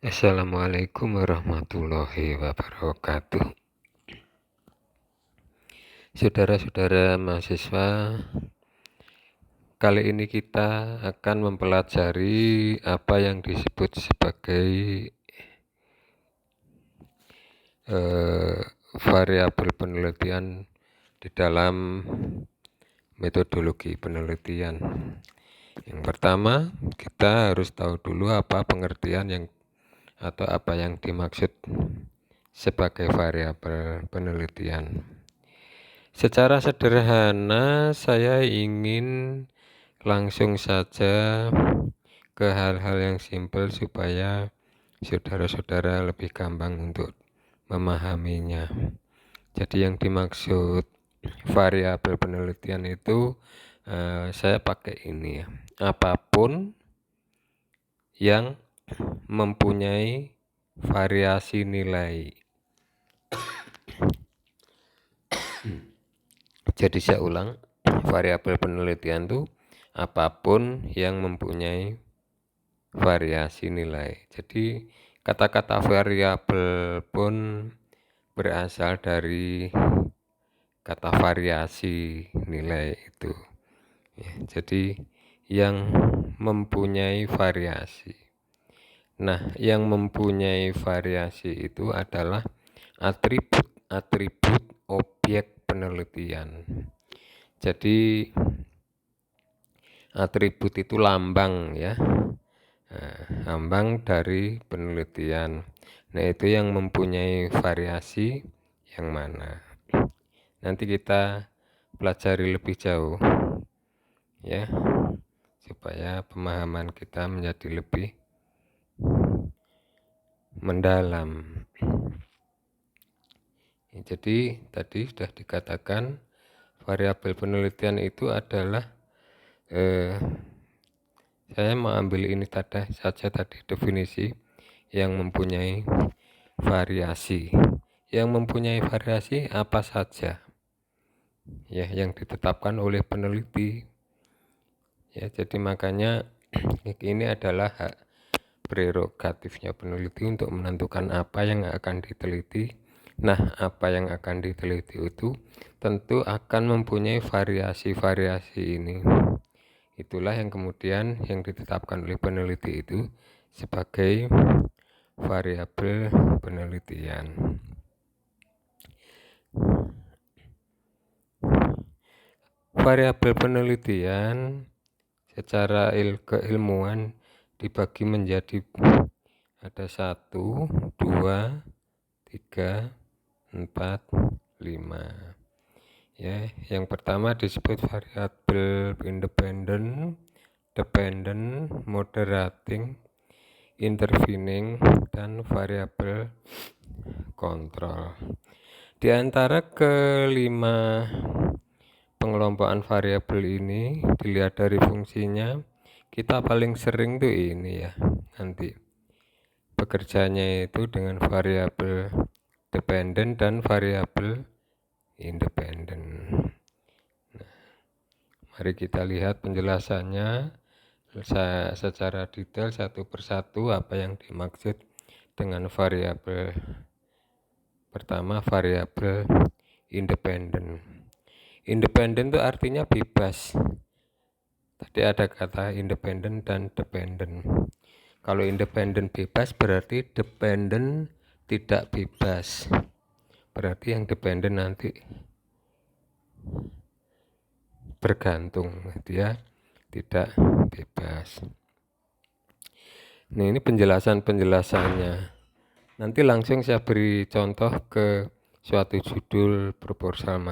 Assalamualaikum warahmatullahi wabarakatuh. Saudara-saudara mahasiswa, kali ini kita akan mempelajari apa yang disebut sebagai variabel penelitian di dalam metodologi penelitian. Yang pertama, kita harus tahu dulu apa pengertian atau apa yang dimaksud sebagai variabel penelitian. Secara sederhana, saya ingin langsung saja ke hal-hal yang simpel supaya saudara-saudara lebih gampang untuk memahaminya. Jadi yang dimaksud variabel penelitian itu saya pakai ini ya. Apapun yang mempunyai variasi nilai. Jadi saya ulang, variabel penelitian itu apapun yang mempunyai variasi nilai. Jadi kata-kata variabel pun berasal dari kata variasi nilai itu. Ya, jadi yang mempunyai variasi. Nah, yang mempunyai variasi itu adalah atribut-atribut objek penelitian. Jadi atribut itu lambang ya, lambang dari penelitian. Nah, itu yang mempunyai variasi yang mana. Nanti kita pelajari lebih jauh ya, supaya pemahaman kita menjadi lebih mendalam. Jadi tadi sudah dikatakan variabel penelitian itu adalah saya mau ambil ini saja tadi definisi yang mempunyai variasi. Yang mempunyai variasi apa saja ya yang ditetapkan oleh peneliti. Ya, jadi makanya ini adalah hak prerogatifnya peneliti untuk menentukan apa yang akan diteliti. Nah, apa yang akan diteliti itu tentu akan mempunyai variasi-variasi ini. Itulah yang kemudian yang ditetapkan oleh peneliti itu sebagai variabel penelitian. Variabel penelitian secara keilmuan dibagi menjadi ada 1, 2, 3, 4, 5. Ya, yang pertama disebut variabel independen, dependent, moderating, intervening, dan variabel kontrol. Di antara kelima pengelompokan variabel ini dilihat dari fungsinya, kita paling sering tuh ini ya, nanti bekerjanya itu dengan variabel dependent dan variabel independen. Nah, mari kita lihat penjelasannya secara detail satu persatu apa yang dimaksud dengan variabel. Pertama, variabel independen. Independen itu artinya bebas. Tadi ada kata independen dan dependen. Kalau independen bebas berarti dependen tidak bebas. Berarti yang dependen nanti bergantung, dia tidak bebas. Nah, ini penjelasannya. Nanti langsung saya beri contoh ke suatu judul proposal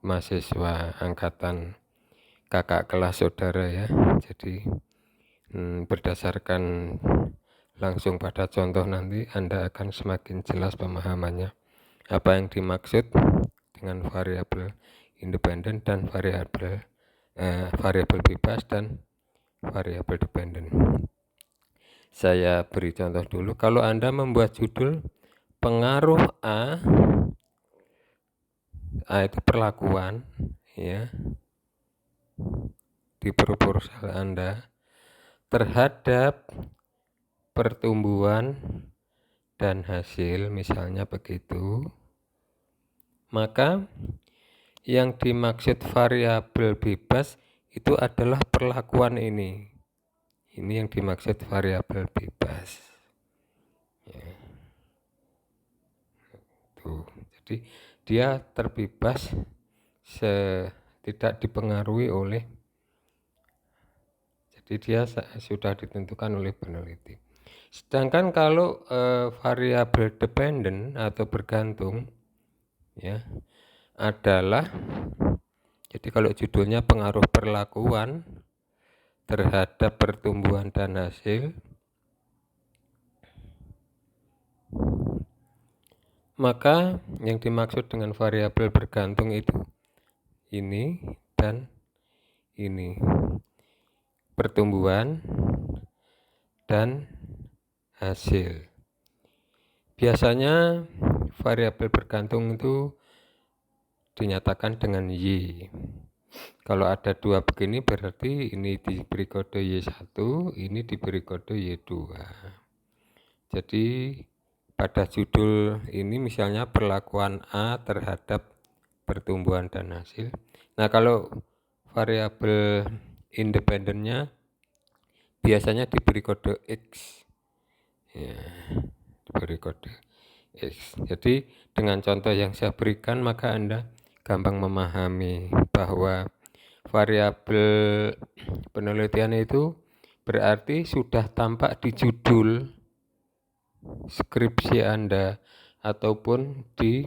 mahasiswa angkatan kakak kelas saudara ya. Jadi berdasarkan langsung pada contoh nanti Anda akan semakin jelas pemahamannya. Apa yang dimaksud dengan variabel independen dan variabel bebas dan variabel dependen. Saya beri contoh dulu. Kalau Anda membuat judul pengaruh A itu perlakuan ya di proposal Anda terhadap pertumbuhan dan hasil, misalnya begitu, maka yang dimaksud variabel bebas itu adalah perlakuan ini. Ini yang dimaksud variabel bebas. Tuh. Jadi dia terbebas, tidak dipengaruhi oleh, jadi dia sudah ditentukan oleh peneliti. Sedangkan kalau variabel dependent atau bergantung, ya, adalah, jadi kalau judulnya pengaruh perlakuan terhadap pertumbuhan dan hasil, maka yang dimaksud dengan variabel bergantung itu ini dan ini, pertumbuhan dan hasil. Biasanya variabel bergantung itu dinyatakan dengan Y. Kalau ada dua begini berarti ini diberi kode Y1, ini diberi kode Y2. Jadi pada judul ini misalnya perlakuan A terhadap pertumbuhan dan hasil. Nah, kalau variabel independennya biasanya diberi kode X. Ya, diberi kode X. Jadi dengan contoh yang saya berikan maka Anda gampang memahami bahwa variabel penelitian itu berarti sudah tampak di judul skripsi Anda ataupun di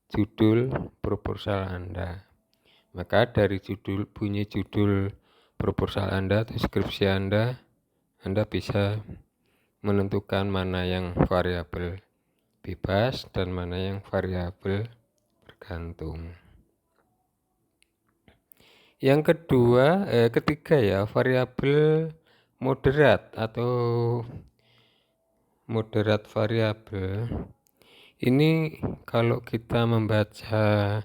judul proposal Anda. Maka dari bunyi judul proposal Anda atau skripsi Anda bisa menentukan mana yang variabel bebas dan mana yang variabel bergantung. Yang ketiga ya, variabel moderat atau moderat variabel. Ini kalau kita membaca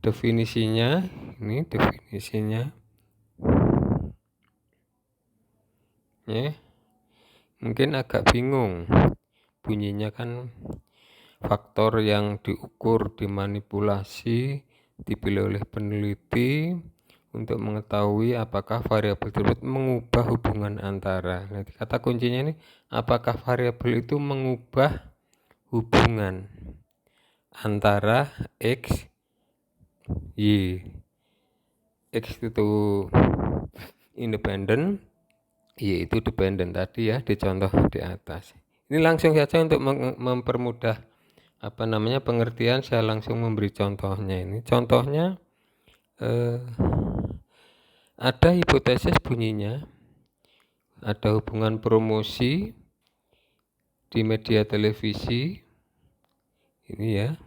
definisinya, ini definisinya, ya, mungkin agak bingung. Bunyinya kan faktor yang diukur, dimanipulasi, dipilih oleh peneliti untuk mengetahui apakah variabel tersebut mengubah hubungan antara. Nah, kata kuncinya ini, apakah variabel itu mengubah hubungan antara X, Y. X itu independen, Y itu dependen tadi ya, di contoh di atas. Ini langsung saja untuk mempermudah pengertian, saya langsung memberi contohnya ini. Contohnya ada hipotesis bunyinya, ada hubungan promosi di media televisi, ini ya.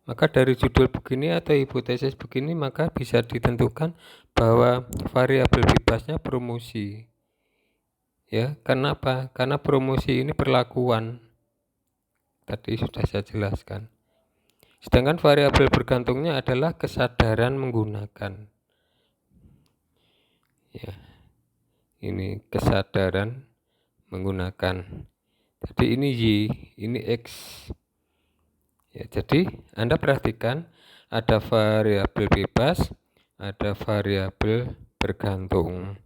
Maka dari judul begini atau hipotesis begini maka bisa ditentukan bahwa variabel bebasnya promosi. Ya, kenapa? Karena promosi ini perlakuan. Tadi sudah saya jelaskan. Sedangkan variabel bergantungnya adalah kesadaran menggunakan. Ya. Ini kesadaran menggunakan. Jadi ini Y, ini X. Ya, jadi Anda perhatikan ada variabel bebas, ada variabel bergantung.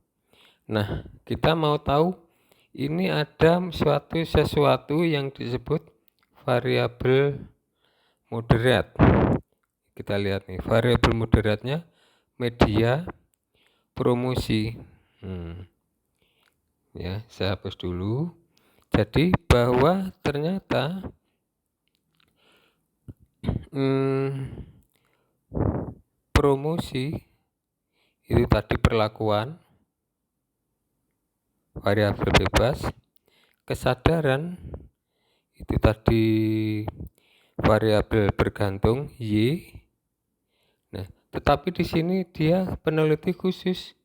Nah, kita mau tahu ini ada sesuatu yang disebut variabel moderat. Kita lihat nih, variabel moderatnya media promosi. Ya, saya hapus dulu. Jadi bahwa ternyata promosi itu tadi perlakuan, variabel bebas, kesadaran itu tadi variabel bergantung Y. Nah, tetapi di sini dia peneliti khusus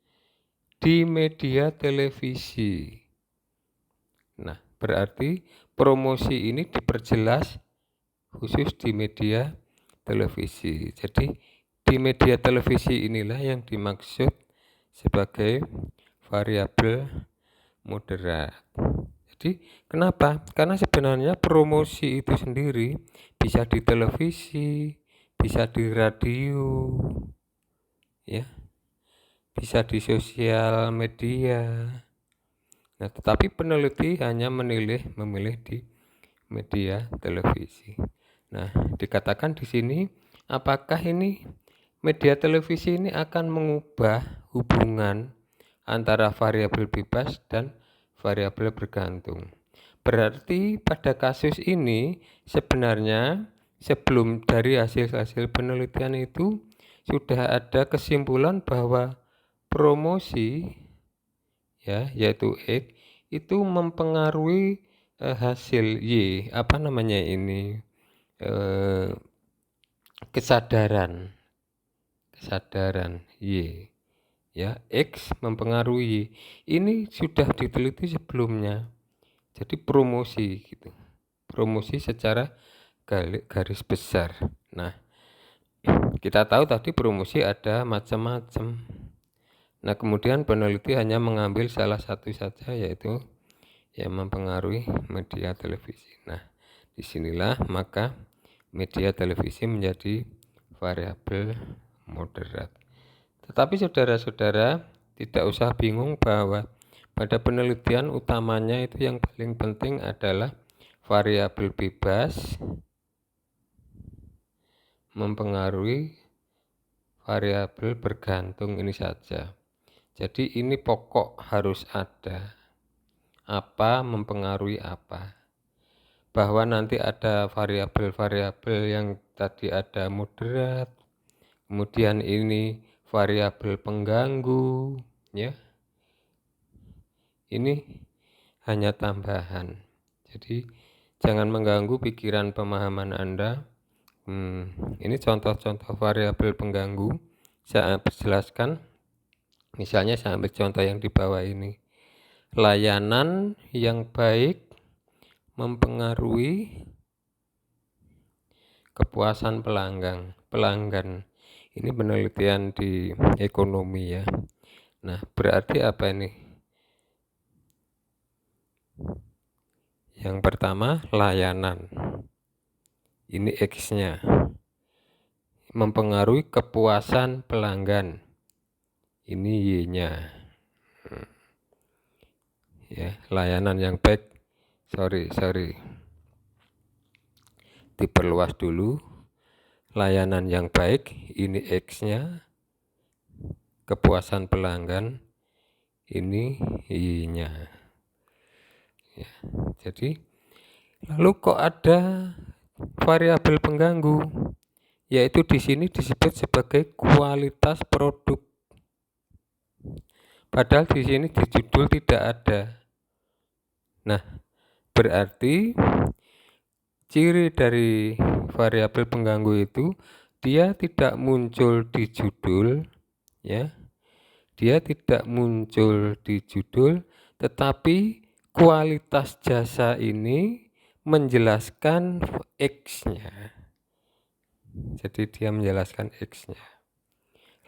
di media televisi. Nah, berarti promosi ini diperjelas khusus di media televisi. Jadi di media televisi inilah yang dimaksud sebagai variabel moderat. Jadi kenapa? Karena sebenarnya promosi itu sendiri bisa di televisi, bisa di radio, ya, bisa di sosial media. Nah, tetapi peneliti hanya memilih di media televisi. Nah, dikatakan di sini, apakah ini media televisi ini akan mengubah hubungan antara variabel bebas dan variabel bergantung. Berarti pada kasus ini sebenarnya sebelum dari hasil-hasil penelitian itu sudah ada kesimpulan bahwa promosi, ya, yaitu X itu mempengaruhi hasil Y, kesadaran Y, ya, X mempengaruhi. Ini sudah diteliti sebelumnya. Jadi promosi gitu. Promosi secara garis besar. Nah, kita tahu tadi promosi ada macam-macam. Nah, kemudian peneliti hanya mengambil salah satu saja, yaitu yang mempengaruhi media televisi. Nah, disinilah maka media televisi menjadi variabel moderat. Tetapi saudara-saudara tidak usah bingung bahwa pada penelitian utamanya itu yang paling penting adalah variabel bebas mempengaruhi variabel bergantung ini saja. Jadi ini pokok harus ada. Apa mempengaruhi apa. Bahwa nanti ada variabel-variabel yang tadi ada moderat, kemudian ini variabel pengganggu, ya. Ini hanya tambahan. Jadi jangan mengganggu pikiran pemahaman Anda. Ini contoh-contoh variabel pengganggu. Saya jelaskan. Misalnya saya ambil contoh yang di bawah ini. Layanan yang baik mempengaruhi kepuasan pelanggan. Ini penelitian di ekonomi, ya. Nah, berarti apa ini? Yang pertama, layanan. Ini X-nya. Mempengaruhi kepuasan pelanggan. Ini Y-nya. Ya, layanan yang baik. Sorry. Diperluas dulu. Layanan yang baik, ini X-nya. Kepuasan pelanggan, ini Y-nya. Ya, jadi lalu kok ada variabel pengganggu, yaitu di sini disebut sebagai kualitas produk. Padahal di sini di judul tidak ada. Nah, berarti ciri dari variabel pengganggu itu dia tidak muncul di judul, ya. Dia tidak muncul di judul, tetapi kualitas jasa ini menjelaskan X-nya. Jadi dia menjelaskan X-nya.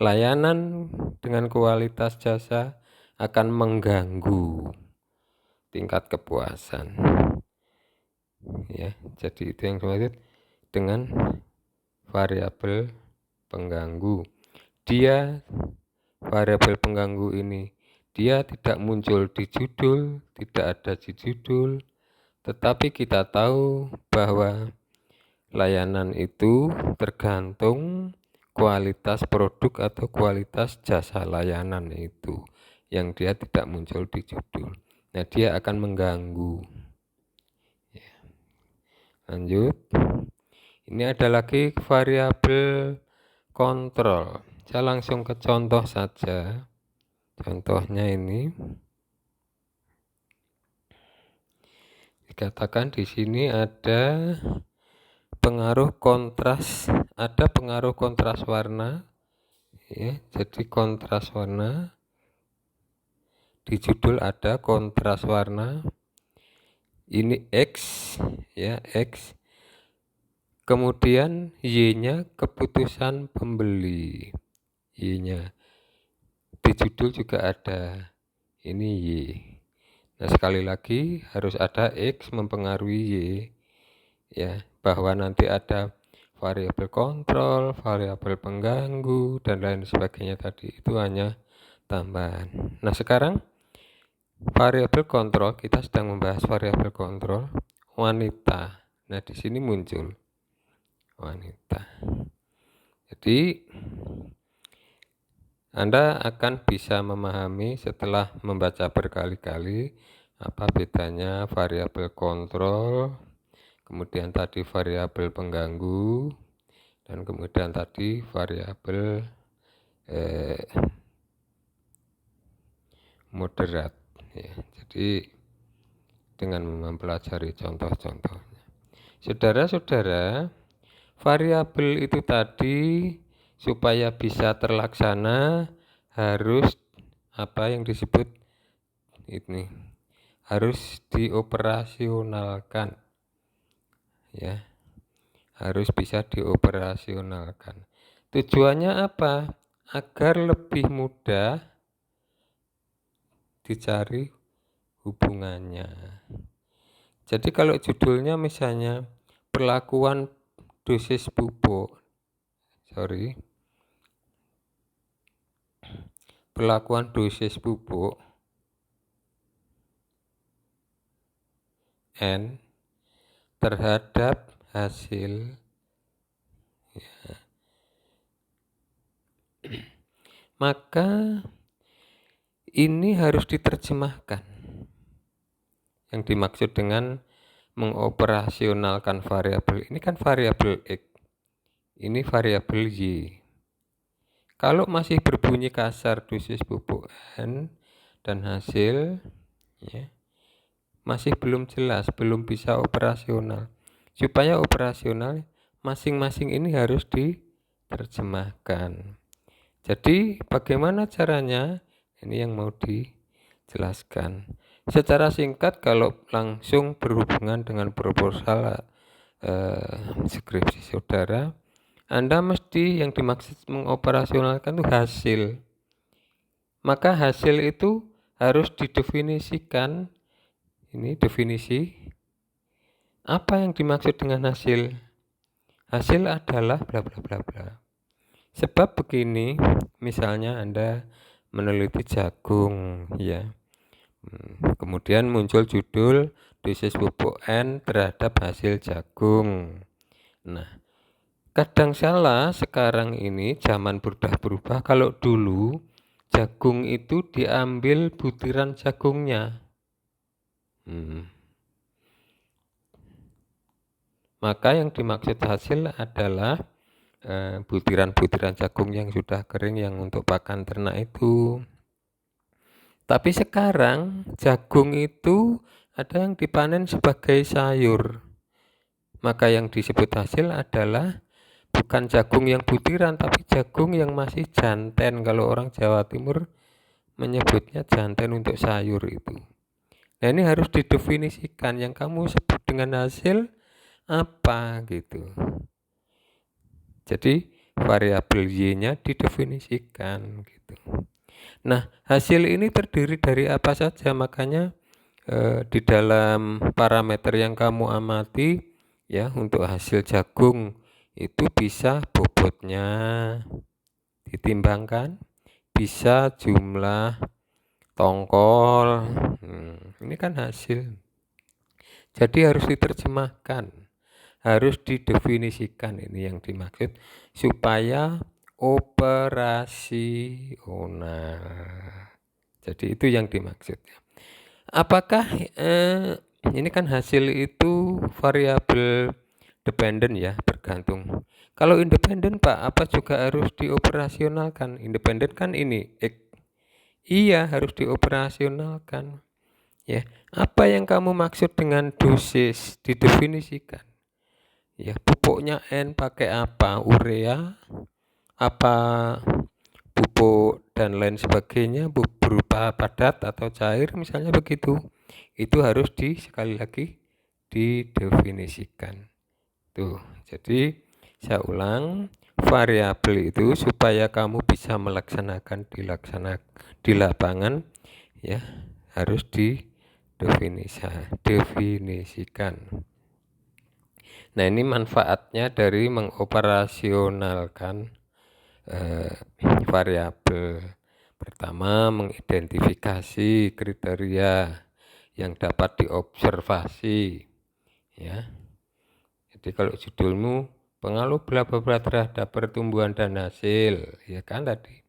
Layanan dengan kualitas jasa akan mengganggu tingkat kepuasan. Ya, jadi itu yang dimaksud dengan variabel pengganggu. Variabel pengganggu ini dia tidak muncul di judul, tidak ada di judul, tetapi kita tahu bahwa layanan itu tergantung kualitas produk atau kualitas jasa layanan itu yang dia tidak muncul di judul. Nah, dia akan mengganggu. Ya. Lanjut. Ini ada lagi variabel kontrol. Saya langsung ke contoh saja. Contohnya ini dikatakan di sini ada pengaruh kontras warna, ya. Jadi kontras warna di judul ada kontras warna. Ini X, ya, X. Kemudian Y-nya keputusan pembeli. Y-nya di judul juga ada. ini Y. Nah, sekali lagi harus ada X mempengaruhi Y, ya, bahwa nanti ada variabel kontrol, variabel pengganggu, dan lain sebagainya tadi. Itu hanya tambahan. Nah, sekarang variabel kontrol, kita sedang membahas variabel kontrol wanita. Nah, di sini muncul wanita. Jadi Anda akan bisa memahami setelah membaca berkali-kali apa bedanya variabel kontrol, kemudian tadi variabel pengganggu, dan kemudian tadi variabel moderat. Ya, jadi dengan mempelajari contoh-contohnya. Saudara-saudara, variabel itu tadi supaya bisa terlaksana harus apa yang disebut ini, harus dioperasionalkan, ya, harus bisa dioperasionalkan. Tujuannya apa? Agar lebih mudah dicari hubungannya. Jadi kalau judulnya misalnya perlakuan dosis pupuk, perlakuan dosis pupuk N terhadap hasil, ya, maka ini harus diterjemahkan. Yang dimaksud dengan mengoperasionalkan variabel ini kan variabel X, ini variabel Y. Kalau masih berbunyi kasar dosis pupuk N dan hasil, ya, masih belum jelas, belum bisa operasional. Supaya operasional, masing-masing ini harus diterjemahkan. Jadi bagaimana caranya? Ini yang mau dijelaskan. Secara singkat, kalau langsung berhubungan dengan proposal skripsi saudara, Anda mesti yang dimaksud mengoperasionalkan itu hasil. Maka hasil itu harus didefinisikan. Ini definisi. Apa yang dimaksud dengan hasil? Hasil adalah bla bla bla bla. Sebab begini, misalnya Anda meneliti jagung, ya. Kemudian muncul judul dosis pupuk N terhadap hasil jagung. Nah, kadang salah sekarang ini zaman berubah. Kalau dulu jagung itu diambil butiran jagungnya. Maka yang dimaksud hasil adalah butiran-butiran jagung yang sudah kering yang untuk pakan ternak itu. Tapi sekarang jagung itu ada yang dipanen sebagai sayur. Maka yang disebut hasil adalah bukan jagung yang butiran, tapi jagung yang masih janten. Kalau orang Jawa Timur menyebutnya janten untuk sayur itu. Nah, ini harus didefinisikan. Yang kamu sebut dengan hasil apa gitu. Jadi variabel Y-nya didefinisikan gitu. Nah, hasil ini terdiri dari apa saja? Makanya di dalam parameter yang kamu amati, ya, untuk hasil jagung itu bisa bobotnya ditimbangkan, bisa jumlah tongkol. Ini kan hasil. Jadi harus diterjemahkan, harus didefinisikan, ini yang dimaksud supaya operasional. Jadi itu yang dimaksud. Apakah ini kan hasil itu variabel dependen, ya, bergantung. Kalau independen, Pak, apa juga harus dioperasionalkan? Independen kan ini X. Iya, harus dioperasionalkan. Ya, apa yang kamu maksud dengan dosis? Didefinisikan. Ya, pupuknya N pakai apa? Urea, apa pupuk dan lain sebagainya, berupa padat atau cair misalnya begitu. Itu harus sekali lagi didefinisikan. Tuh, jadi saya ulang, variabel itu supaya kamu bisa melaksanakan di lapangan, ya, harus didefinisikan. Nah, ini manfaatnya dari mengoperasionalkan variabel. Pertama, mengidentifikasi kriteria yang dapat diobservasi, ya. Jadi kalau judulmu pengaruh bla bla bla terhadap pertumbuhan dan hasil, ya kan tadi.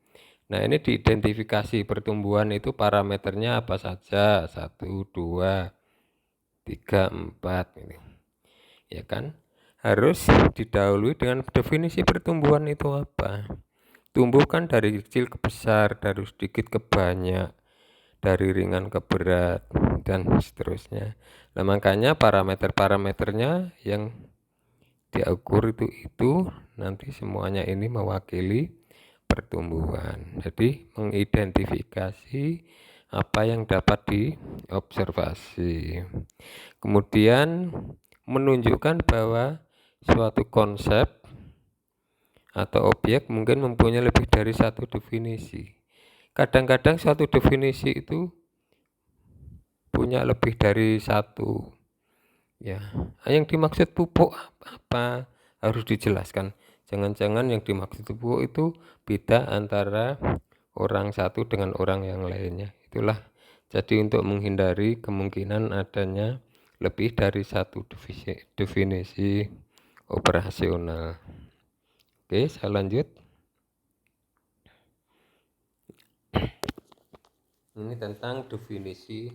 Nah, ini diidentifikasi pertumbuhan itu parameternya apa saja, 1, 2, 3, 4 ini. Ya kan? Harus didahului dengan definisi pertumbuhan itu apa. Tumbuh kan dari kecil ke besar, dari sedikit ke banyak, dari ringan ke berat, dan seterusnya. Nah, makanya parameter-parameternya yang diukur itu nanti semuanya ini mewakili pertumbuhan. Jadi mengidentifikasi apa yang dapat diobservasi. Kemudian menunjukkan bahwa suatu konsep atau objek mungkin mempunyai lebih dari satu definisi. Kadang-kadang suatu definisi itu punya lebih dari satu. Ya, yang dimaksud pupuk apa harus dijelaskan. Jangan-jangan yang dimaksud pupuk itu beda antara orang satu dengan orang yang lainnya. Itulah jadi untuk menghindari kemungkinan adanya lebih dari satu definisi operasional. Oke, saya lanjut. Ini tentang definisi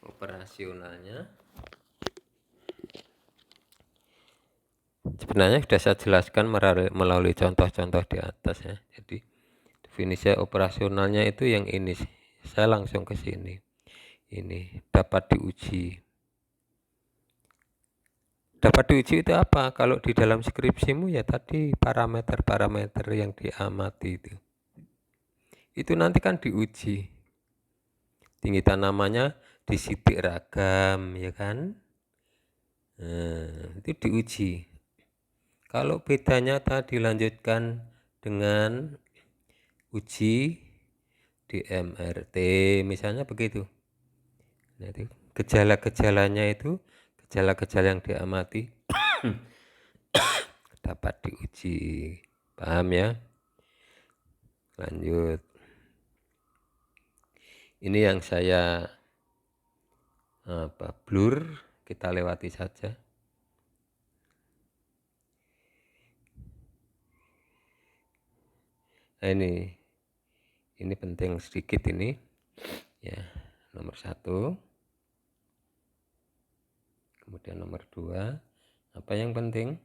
operasionalnya. Sebenarnya sudah saya jelaskan melalui contoh-contoh di atas ya. Jadi definisi operasionalnya itu yang ini. Saya langsung ke sini. Ini dapat diuji. Dapat diuji itu apa? Kalau di dalam skripsimu ya tadi parameter-parameter yang diamati itu. Itu nanti kan diuji. Tinggi tanamannya disidik ragam ya kan? Nah, itu diuji. Kalau bedanya tadi dilanjutkan dengan uji di MRT misalnya begitu. Nah, itu gejala-gejalanya itu gejala-gejala yang diamati dapat diuji. Paham ya? Lanjut. Ini yang saya blur, kita lewati saja. Nah, ini penting sedikit ini ya. Nomor 1, kemudian nomor 2, apa yang penting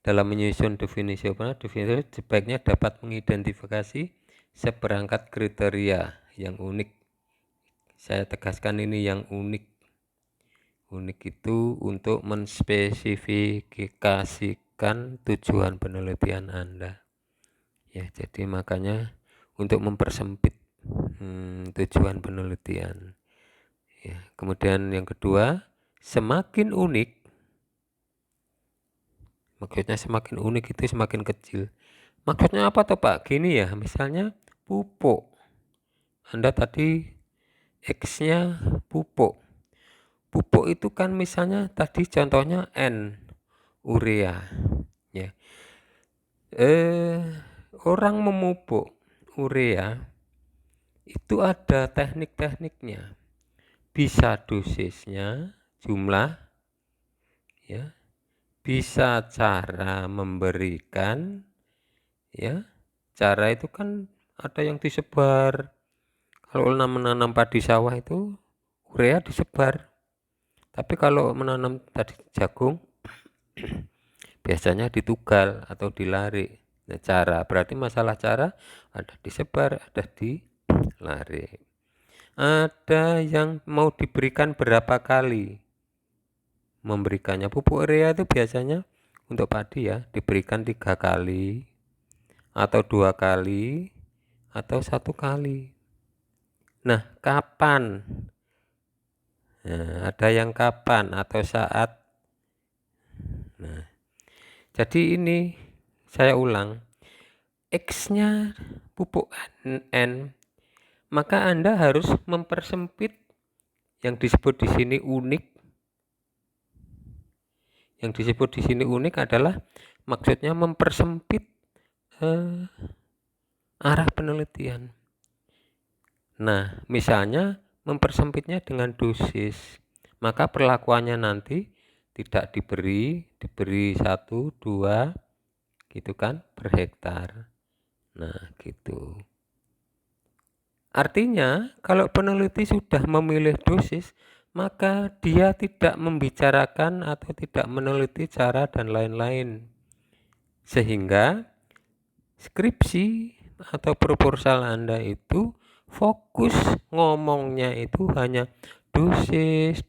dalam menyusun definisi sebaiknya dapat mengidentifikasi seperangkat kriteria yang unik. Saya tegaskan ini yang unik. Unik itu untuk menspesifikasikan tujuan penelitian Anda. Ya, jadi makanya untuk mempersempit tujuan penelitian. Ya, kemudian yang kedua, semakin unik, maksudnya semakin unik itu semakin kecil. Maksudnya apa toh Pak? Gini ya, misalnya pupuk. Anda tadi X-nya pupuk. Pupuk itu kan misalnya tadi contohnya N, urea. Ya. Orang memupuk urea itu ada teknik-tekniknya. Bisa dosisnya, jumlah, ya, bisa cara memberikan, ya. Cara itu kan ada yang disebar. Kalau menanam padi sawah itu urea disebar. Tapi kalau menanam tadi jagung biasanya ditugal atau dilari. Nah, cara berarti masalah cara ada disebar, ada dilari. Ada yang mau diberikan berapa kali. Memberikannya pupuk urea itu biasanya untuk padi ya diberikan 3 kali atau 2 kali atau 1 kali. Nah, kapan? Nah, ada yang kapan atau saat. Nah, jadi ini saya ulang. X-nya pupuk N maka Anda harus mempersempit yang disebut di sini unik. Yang disebut di sini unik adalah maksudnya mempersempit arah penelitian. Nah, misalnya mempersempitnya dengan dosis, maka perlakuannya nanti tidak diberi 1, 2 gitu kan per hektar. Nah, gitu. Artinya kalau peneliti sudah memilih dosis, maka dia tidak membicarakan atau tidak meneliti cara dan lain-lain. Sehingga skripsi atau proposal Anda itu fokus ngomongnya itu hanya dosis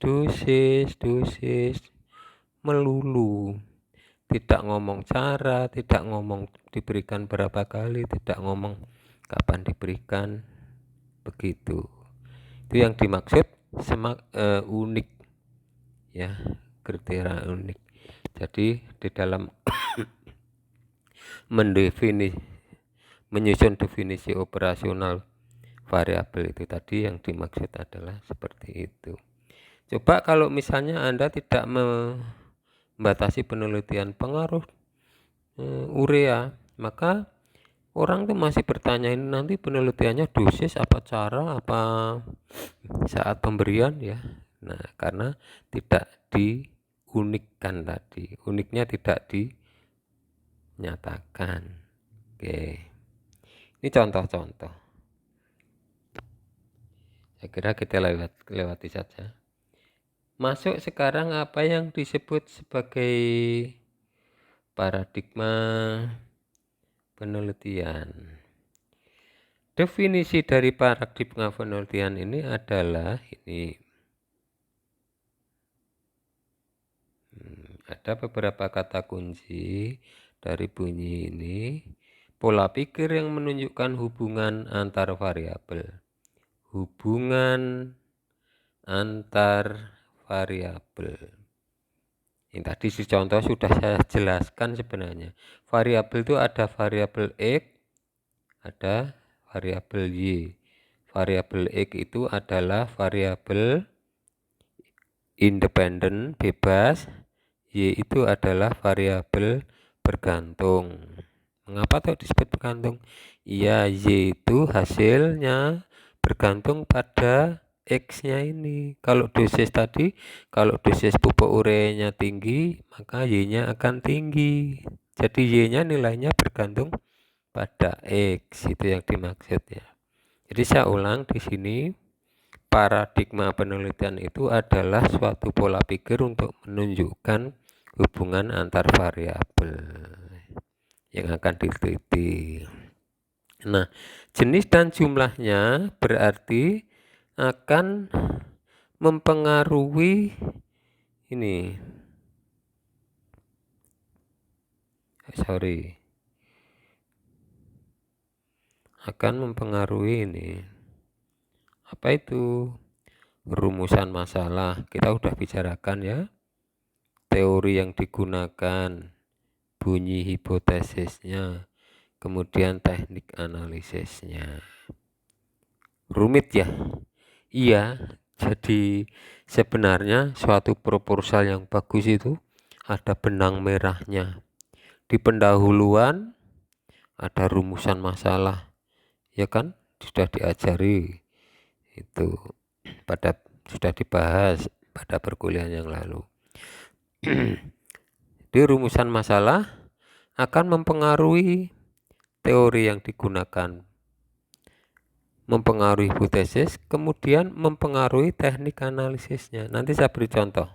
melulu. Tidak ngomong cara, tidak ngomong diberikan berapa kali, tidak ngomong kapan diberikan, begitu. Itu yang dimaksud unik, ya, kriteria unik. Jadi di dalam menyusun definisi operasional variabel itu tadi yang dimaksud adalah seperti itu. Coba kalau misalnya Anda tidak membatasi penelitian pengaruh urea, maka orang tuh masih bertanya, ini nanti penelitiannya dosis apa cara apa saat pemberian, ya. Nah, karena tidak diunikkan tadi, uniknya tidak dinyatakan. Oke, ini contoh-contoh. Saya kira kita lewati saja. Masuk sekarang apa yang disebut sebagai paradigma penelitian. Definisi dari paradigma penelitian ini adalah ini. Ada beberapa kata kunci dari bunyi ini. Pola pikir yang menunjukkan hubungan antar variabel. Hubungan antar variabel. Ini tadi si contoh sudah saya jelaskan sebenarnya. Variabel itu ada variabel X, ada variabel Y. Variabel X itu adalah variabel independen, bebas. Y itu adalah variabel bergantung. Mengapa tuh disebut bergantung? Iya, Y itu hasilnya bergantung pada X-nya ini. Kalau dosis tadi, kalau dosis pupuk ureanya tinggi, maka Y-nya akan tinggi. Jadi Y-nya nilainya bergantung pada X, itu yang dimaksud, ya. Jadi saya ulang di sini, paradigma penelitian itu adalah suatu pola pikir untuk menunjukkan hubungan antar variabel yang akan diteliti. Nah, jenis dan jumlahnya berarti akan mempengaruhi ini. Akan mempengaruhi ini. Apa itu? Rumusan masalah. Kita udah bicarakan, ya. Teori yang digunakan, bunyi hipotesisnya, kemudian teknik analisisnya. Rumit, ya? Iya. Jadi sebenarnya suatu proposal yang bagus itu ada benang merahnya. Di pendahuluan ada rumusan masalah, ya kan? Sudah diajari itu, sudah dibahas pada perkuliahan yang lalu. Di rumusan masalah akan mempengaruhi teori yang digunakan, mempengaruhi hipotesis, kemudian mempengaruhi teknik analisisnya. Nanti saya beri contoh.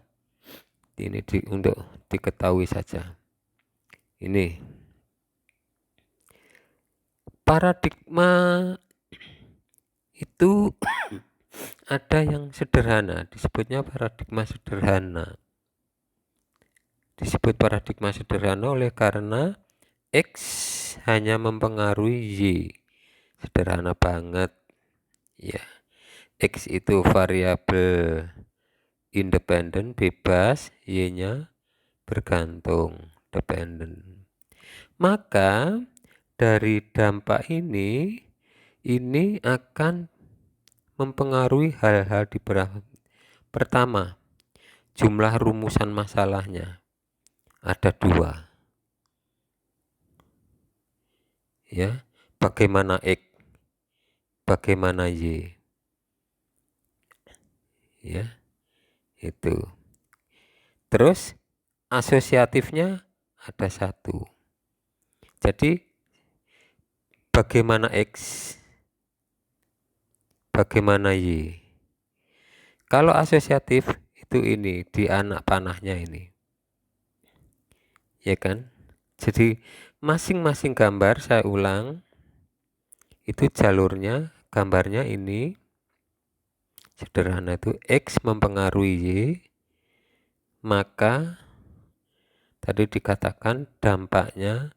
Ini untuk diketahui saja. Ini paradigma itu ada yang sederhana, disebutnya paradigma sederhana. Disebut paradigma sederhana oleh karena X hanya mempengaruhi Y. Sederhana banget, ya. X itu variabel independen, bebas, Y-nya bergantung, dependen. Maka dari dampak ini akan mempengaruhi hal-hal di pertama, jumlah rumusan masalahnya ada 2, ya. Bagaimana X, bagaimana Y, ya, itu. Terus asosiatifnya ada 1. Jadi bagaimana X, bagaimana Y. Kalau asosiatif itu ini di anak panahnya ini, ya kan? Jadi masing-masing gambar, saya ulang, itu jalurnya, gambarnya ini sederhana, itu X mempengaruhi Y, maka tadi dikatakan dampaknya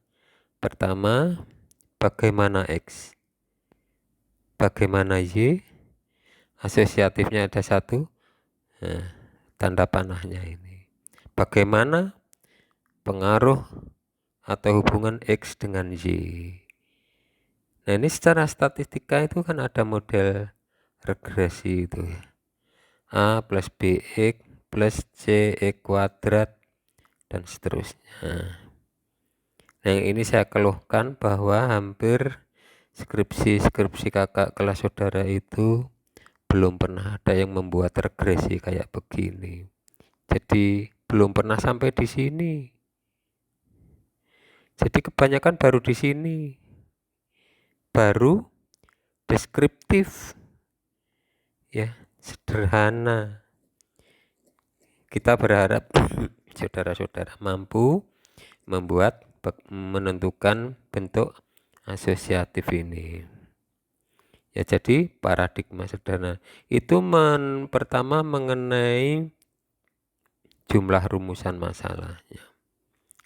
pertama bagaimana X, bagaimana Y, asosiatifnya ada 1, nah, tanda panahnya ini. Bagaimana pengaruh atau hubungan X dengan Y. Nah, ini secara statistika itu kan ada model regresi itu ya. A plus BX plus CX kuadrat dan seterusnya. Nah, yang ini saya keluhkan bahwa hampir skripsi kakak kelas saudara itu belum pernah ada yang membuat regresi kayak begini. Jadi belum pernah sampai di sini. Jadi kebanyakan baru di sini. Baru deskriptif. Ya, sederhana. Kita berharap saudara-saudara mampu menentukan bentuk asosiatif ini. Ya, jadi paradigma sederhana itu pertama mengenai jumlah rumusan masalahnya.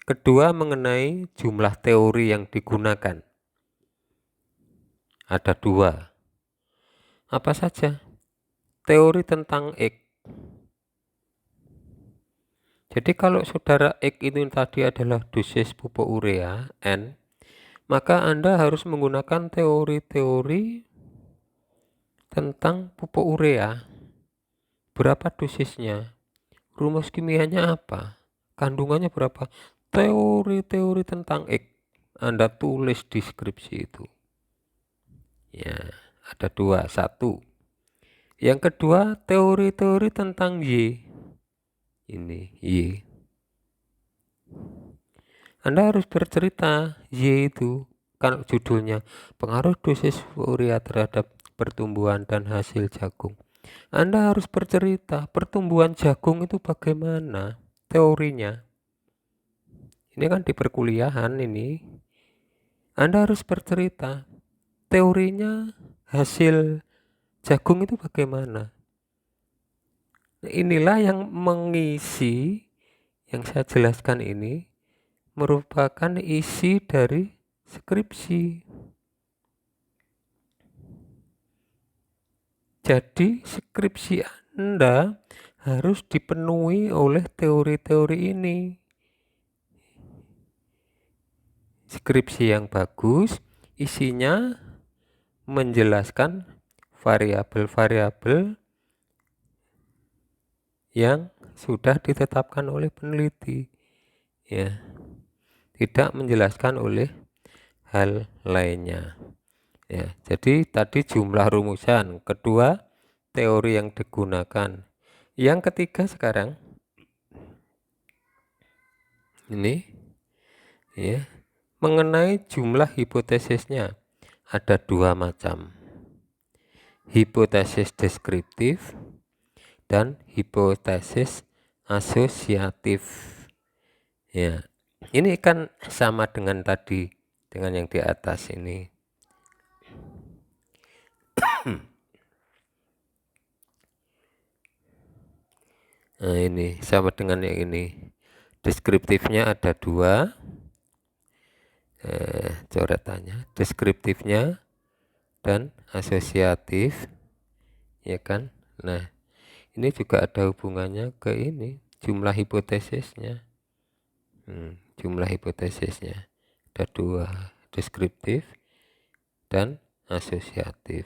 Kedua mengenai jumlah teori yang digunakan. Ada 2. Apa saja? Teori tentang X. Jadi kalau saudara X itu tadi adalah dosis pupuk urea N, maka Anda harus menggunakan teori-teori tentang pupuk urea. Berapa dosisnya? Rumus kimianya apa? Kandungannya berapa? Teori-teori tentang X Anda tulis di skripsi itu. Ya, ada 2. 1. Yang kedua, teori-teori tentang Y. Ini Y. Anda harus bercerita Y itu kan judulnya pengaruh dosis urea terhadap pertumbuhan dan hasil jagung. Anda harus bercerita pertumbuhan jagung itu bagaimana teorinya. Ini kan di perkuliahan ini. Anda harus bercerita teorinya hasil jagung itu bagaimana. Inilah yang mengisi yang saya jelaskan ini merupakan isi dari skripsi. Jadi skripsi Anda harus dipenuhi oleh teori-teori ini. Skripsi yang bagus isinya menjelaskan variabel-variabel yang sudah ditetapkan oleh peneliti, ya, tidak menjelaskan oleh hal lainnya, ya. Jadi tadi jumlah rumusan, kedua teori yang digunakan, yang ketiga sekarang ini, ya, mengenai jumlah hipotesisnya ada 2 macam, hipotesis deskriptif dan hipotesis asosiatif. Ya, ini kan sama dengan tadi, dengan yang di atas ini. Nah, ini sama dengan yang ini. Deskriptifnya ada 2. Coretannya deskriptifnya dan asosiatif, ya kan. Nah, ini juga ada hubungannya ke ini jumlah hipotesisnya. Jumlah hipotesisnya ada 2, deskriptif dan asosiatif.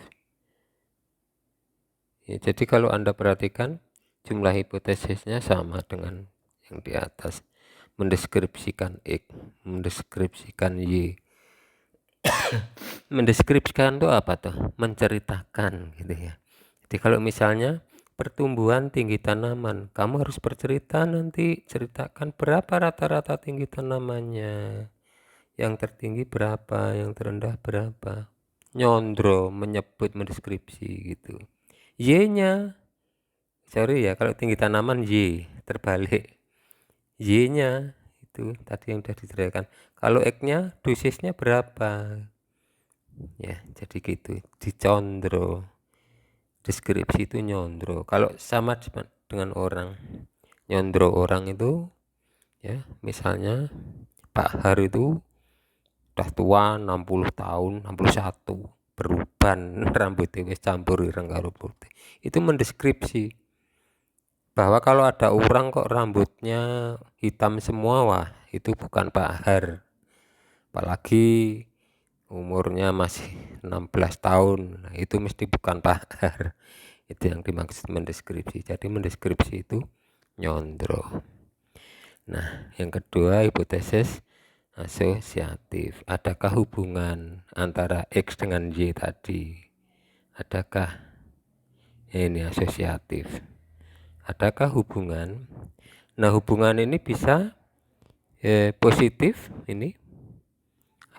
Ya, jadi kalau Anda perhatikan jumlah hipotesisnya sama dengan yang di atas. Mendeskripsikan X, mendeskripsikan Y. Mendeskripsikan itu apa tuh? Menceritakan gitu ya. Jadi kalau misalnya pertumbuhan tinggi tanaman, kamu harus bercerita nanti, ceritakan berapa rata-rata tinggi tanamannya. Yang tertinggi berapa, yang terendah berapa. Nyondro, menyebut, mendeskripsi gitu. Y-nya, sorry ya, kalau tinggi tanaman Y, terbalik. Y-nya itu tadi yang sudah diceritakan. Kalau X-nya dosisnya berapa? Ya, jadi gitu, dicondro. Deskripsi itu nyondro. Kalau sama dengan orang, nyondro orang itu ya, misalnya Pak Har itu udah tua 60 tahun, 61, beruban rambutnya wis campur ireng karo putih. Itu mendeskripsi bahwa kalau ada orang kok rambutnya hitam semua, wah itu bukan Pak Har, apalagi umurnya masih 16 tahun. Nah, itu mesti bukan Pak Har. Itu yang dimaksud mendeskripsi. Jadi mendeskripsi itu nyondro. Nah, yang kedua hipotesis asosiatif. Adakah hubungan antara X dengan Y tadi? Adakah ini asosiatif? Adakah hubungan? Nah, hubungan ini bisa positif, ini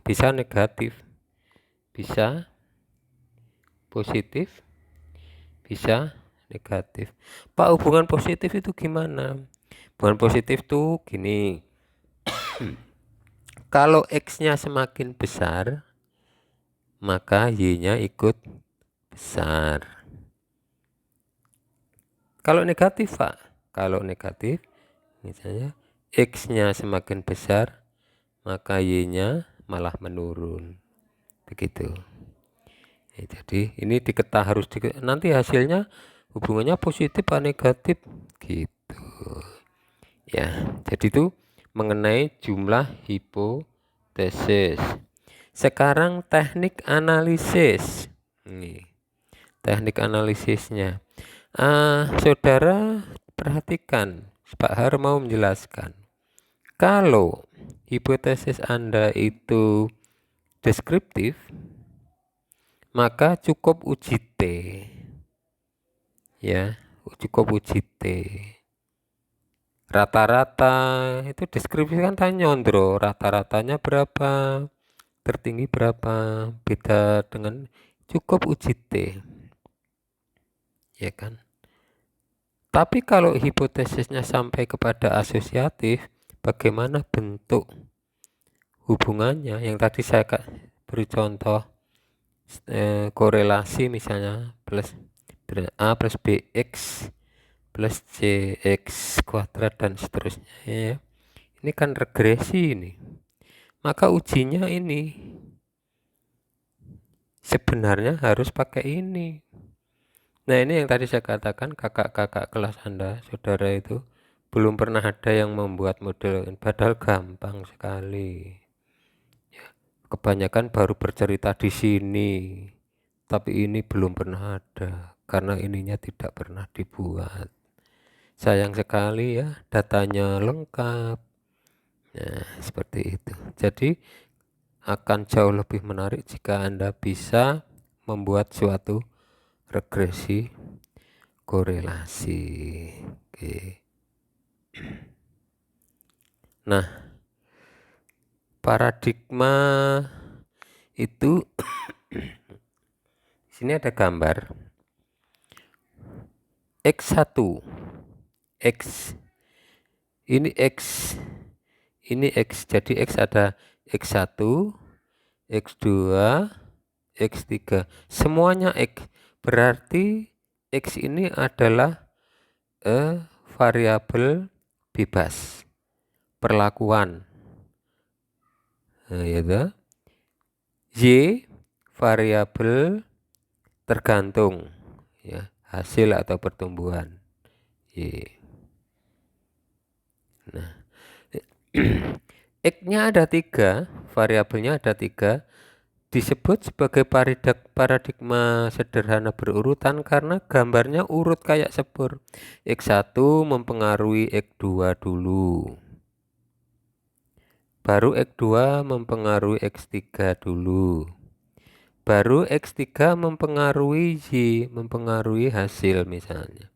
bisa negatif, bisa positif, bisa negatif. Pak, hubungan positif itu gimana? Hubungan positif tuh gini. Kalau X-nya semakin besar, maka Y-nya ikut besar. Kalau negatif, Pak, kalau negatif, misalnya X-nya semakin besar, maka Y-nya malah menurun. Begitu. Ya, jadi ini harus nanti hasilnya hubungannya positif atau negatif gitu. Ya, jadi itu mengenai jumlah hipotesis. Sekarang teknik analisis. Nih, teknik analisisnya. Saudara perhatikan, Pak Har mau menjelaskan. Kalau hipotesis Anda itu deskriptif, maka cukup uji T. Ya, cukup uji T. Rata-rata itu deskripsi kan tanya nyondro, rata-ratanya berapa, tertinggi berapa, beda dengan cukup uji T. Ya kan? Tapi kalau hipotesisnya sampai kepada asosiatif, bagaimana bentuk hubungannya? Yang tadi saya beri contoh korelasi misalnya plus A plus BX plus CX kuadrat dan seterusnya ya. Ini kan regresi ini. Maka ujinya ini sebenarnya harus pakai ini. Nah, ini yang tadi saya katakan, kakak-kakak kelas Anda, saudara itu belum pernah ada yang membuat model, padahal gampang sekali. Ya, kebanyakan baru bercerita di sini, tapi ini belum pernah ada karena ininya tidak pernah dibuat. Sayang sekali ya, datanya lengkap. Nah, seperti itu. Jadi akan jauh lebih menarik jika Anda bisa membuat suatu regresi korelasi. Oke. Nah, paradigma itu sini ada gambar X1, X ini X, ini X. Jadi X ada X1, X2, X3. Semuanya X. Berarti X ini adalah variabel bebas perlakuan. Nah, ya toh. Y variabel tergantung ya, hasil atau pertumbuhan Y. Nah, X-nya ada 3, variabelnya ada 3, disebut sebagai paradigma sederhana berurutan karena gambarnya urut kayak sepur. X1 mempengaruhi X2 dulu, baru X2 mempengaruhi X3 dulu, baru X3 mempengaruhi Y, mempengaruhi hasil misalnya.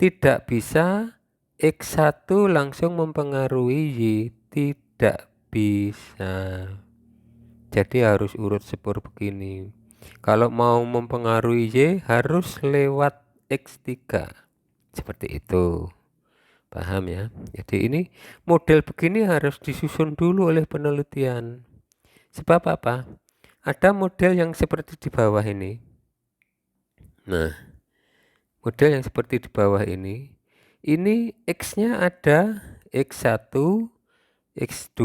Tidak bisa X1 langsung mempengaruhi Y, tidak bisa. Jadi harus urut sepur begini. Kalau mau mempengaruhi Y harus lewat X3. Seperti itu. Paham ya? Jadi ini model begini harus disusun dulu oleh penelitian. Sebab apa? Ada model yang seperti di bawah ini. Nah, model yang seperti di bawah ini X-nya ada X1, X2.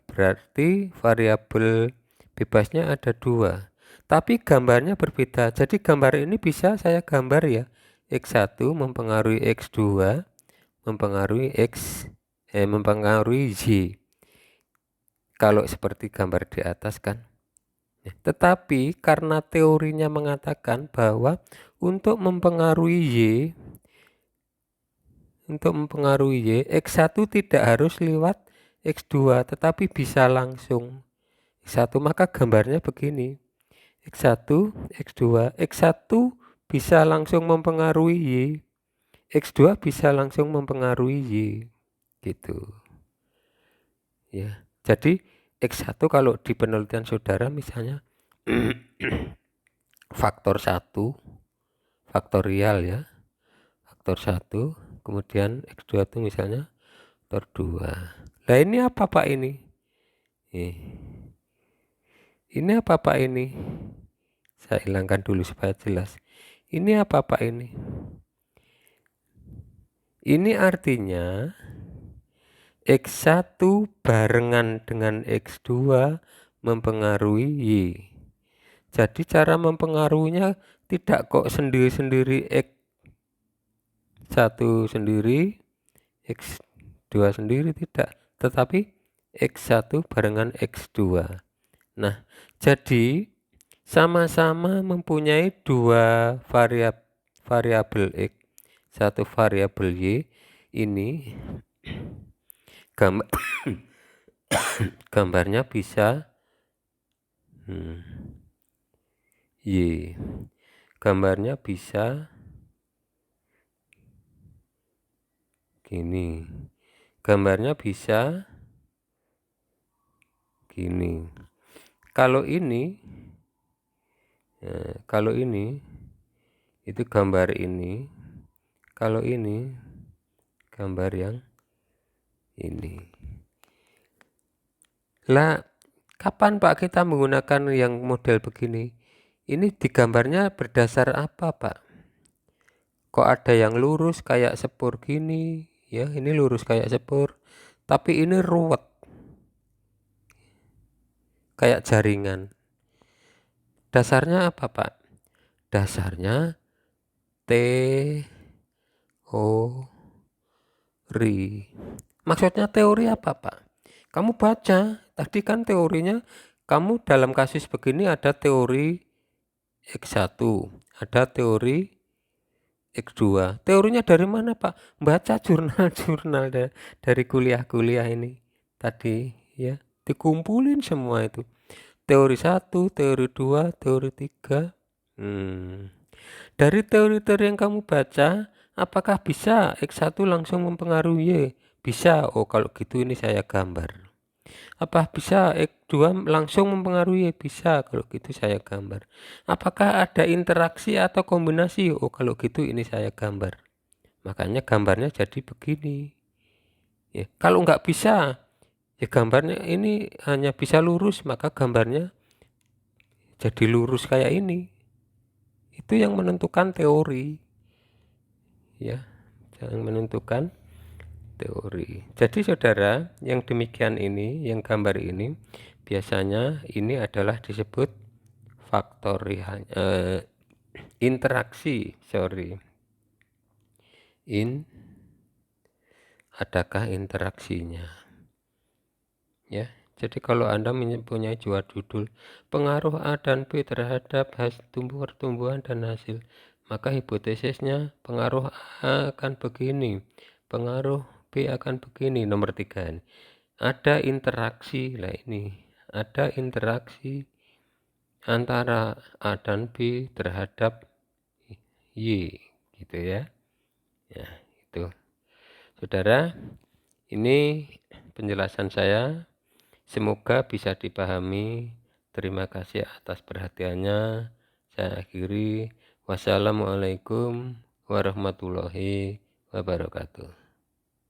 Berarti variabel bebasnya ada 2. Tapi gambarnya berbeda. Jadi gambar ini bisa saya gambar ya. X1 mempengaruhi X2, mempengaruhi mempengaruhi Y. Kalau seperti gambar di atas kan. Tetapi karena teorinya mengatakan bahwa untuk mempengaruhi X1 tidak harus lewat X2 tetapi bisa langsung X1, maka gambarnya begini. X1, X2, X1 bisa langsung mempengaruhi Y, X2 bisa langsung mempengaruhi Y, gitu. Ya, jadi X1 kalau di penelitian saudara misalnya faktor 1, faktorial ya, faktor 1, kemudian X2 itu misalnya faktor 2. Nah ini apa Pak ini? Ini apa Pak ini? Saya hilangkan dulu supaya jelas. Ini apa Pak ini? Ini artinya X1 barengan dengan X2 mempengaruhi Y. Jadi cara mempengaruhinya tidak kok sendiri-sendiri X1 sendiri, X2 sendiri tidak. Tetapi X1 barengan X2. Nah, jadi sama-sama mempunyai 2 variabel X, 1 variabel Y. Ini gambarnya bisa Y, gambarnya bisa gini, gambarnya bisa gini. Kalau ini itu gambar ini, kalau ini gambar yang ini. Lah, kapan Pak kita menggunakan yang model begini? Ini digambarnya berdasar apa Pak? Kok ada yang lurus kayak sepur gini, ya ini lurus kayak sepur, tapi ini ruwet kayak jaringan. Dasarnya apa Pak? Dasarnya teori. Maksudnya teori apa Pak? Kamu baca, tadi kan teorinya, kamu dalam kasus begini ada teori X1, ada teori X2. Teorinya dari mana Pak? Baca jurnal-jurnal dari kuliah-kuliah ini tadi ya, dikumpulin semua itu. Teori 1, teori 2, teori 3. Dari teori-teori yang kamu baca, apakah bisa X1 langsung mempengaruhi Y? Bisa. Oh, kalau gitu ini saya gambar. Apa bisa X2 langsung mempengaruhi? Bisa, kalau gitu saya gambar. Apakah ada interaksi atau kombinasi? Oh, kalau gitu ini saya gambar. Makanya gambarnya jadi begini. Ya, kalau nggak bisa, ya gambarnya ini hanya bisa lurus, maka gambarnya jadi lurus kayak ini. Itu yang menentukan teori. Ya, yang menentukan teori. Jadi saudara, yang demikian ini, yang gambar ini, biasanya ini adalah disebut faktorial, interaksi, adakah interaksinya? Ya, Jadi kalau Anda mempunyai judul pengaruh A dan B terhadap pertumbuhan dan hasil, maka hipotesisnya pengaruh A akan begini, pengaruh B akan begini. Nomor 3, ada interaksi. Lah ini, ada interaksi antara A dan B terhadap Y, gitu ya. Ya, itu. Saudara, ini penjelasan saya. Semoga bisa dipahami. Terima kasih atas perhatiannya. Saya akhiri. Wassalamualaikum warahmatullahi wabarakatuh.